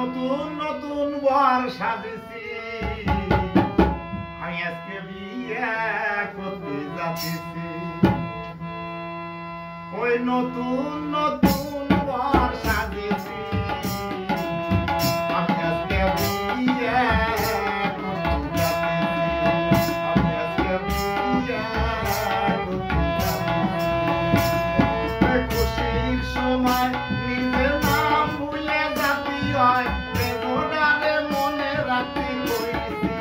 নতুন নতুন বর সাজেছি, আমি আজকে বিয়ে করতে যাচ্ছি। ওই নতুন নতুন বর সাজেছি, আমি আজকে বিয়ে করতে যাচ্ছি। আমি আজকে বিয়ে করতে যাচ্ছি। খুশির সময় নিজের নাম ভুলে যাতি হয়, বেদনারে মনে রাখতে কইছি।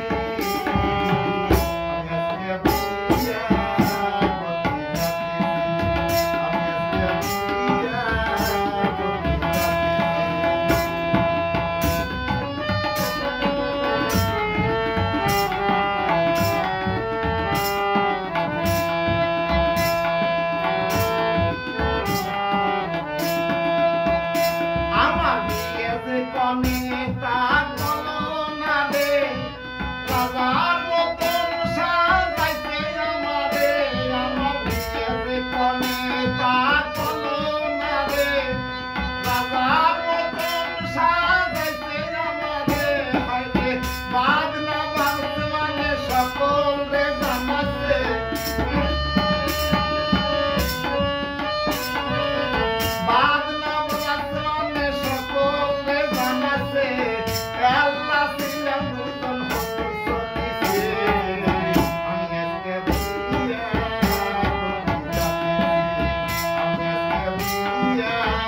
আমি আজকে বিয়ে করতে যাচ্ছি। আমি আজকে বিয়ে করতে আমার বিয়ে যে কনে তা বলো না রে, রাজার মতন সাজাইছে আমারে। আমার বিয়ে যে কনে তা বলো না রে, রাজার মতন সাজাইছে আমারে। হয়তো বাদ না বাঁধতে মানে সকল রে জানাচ্ছে, বাদ না বাঁধতে মানে সকল রে জানাচ্ছে। আল্লাহ ছিলাম দুজন হতে চলেছে। আমি আজকে বিয়ে করতে যাচ্ছি। আমি আজকে বিয়ে করতে যাচ্ছি।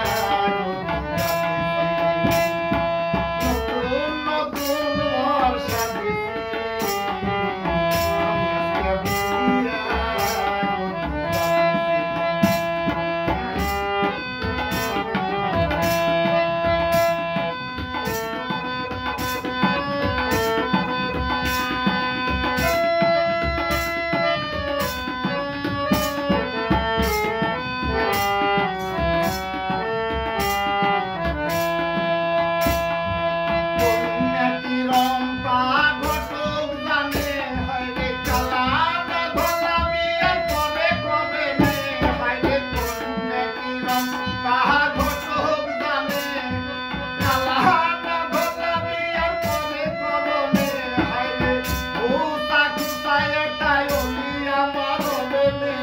নতুন নতুন বর সাজেছি, আমি আজকে বিয়ে করতে কন্যাটি রম্পা ঘটক জানে, হায়রে কালাটা গলা বিয়ের পরে কবে নে। হায়রে কন্যাটি রম্পা ঘটক জানে, কালাটা গলা বিয়ের পরে কবে নে। হায়রে ভূতা খুঁতায় এটাই অলি আমার হবে নে।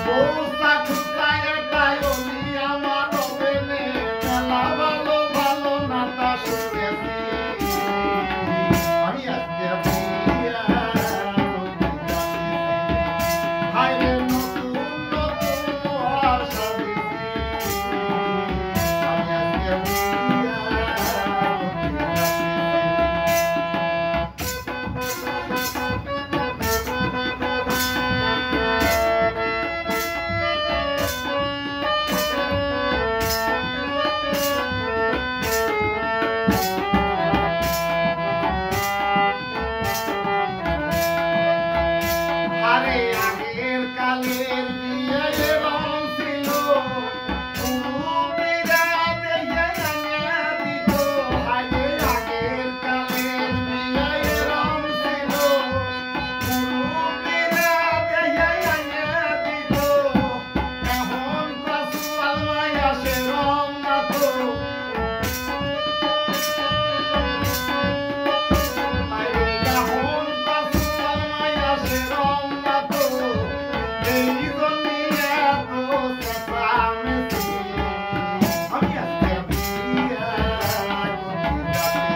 ভূতা খুঁতায় এটাই অলি আমার হবে নে। মেলা ভালো ভালো নাতা শুনেছি, আমি আজকে বিয়ে করতে যাচ্ছি। হায়রে নতুন নতুন বর সাজেছি, আমি আজকে বিয়ে করতে আরে আগের কালের বিয়ে এরম ছিল, মুরব্বিরা দেখে আনিয়া দিত। আরে আগের কালের বিয়ে এরম ছিল, মুরব্বিরা দেখে আনিয়া দিত। এখন কাসুয়াল মাইয়া সেরম না তো, আরে এখন কাসুয়াল মাইয়া সেরম না তো। এই জন্যে এত চেঁচামেচি, আমি আজকে বিয়ে করতে যাচ্ছি।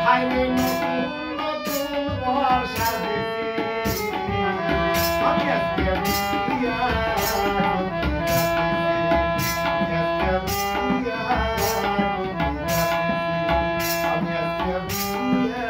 হায়রে নতুন নতুন বর সাজেছি, আমি আজকে বিয়ে করতে যাচ্ছি। আমি আজকে বিয়ে করতে যাচ্ছি। আমি আজকে বিয়ে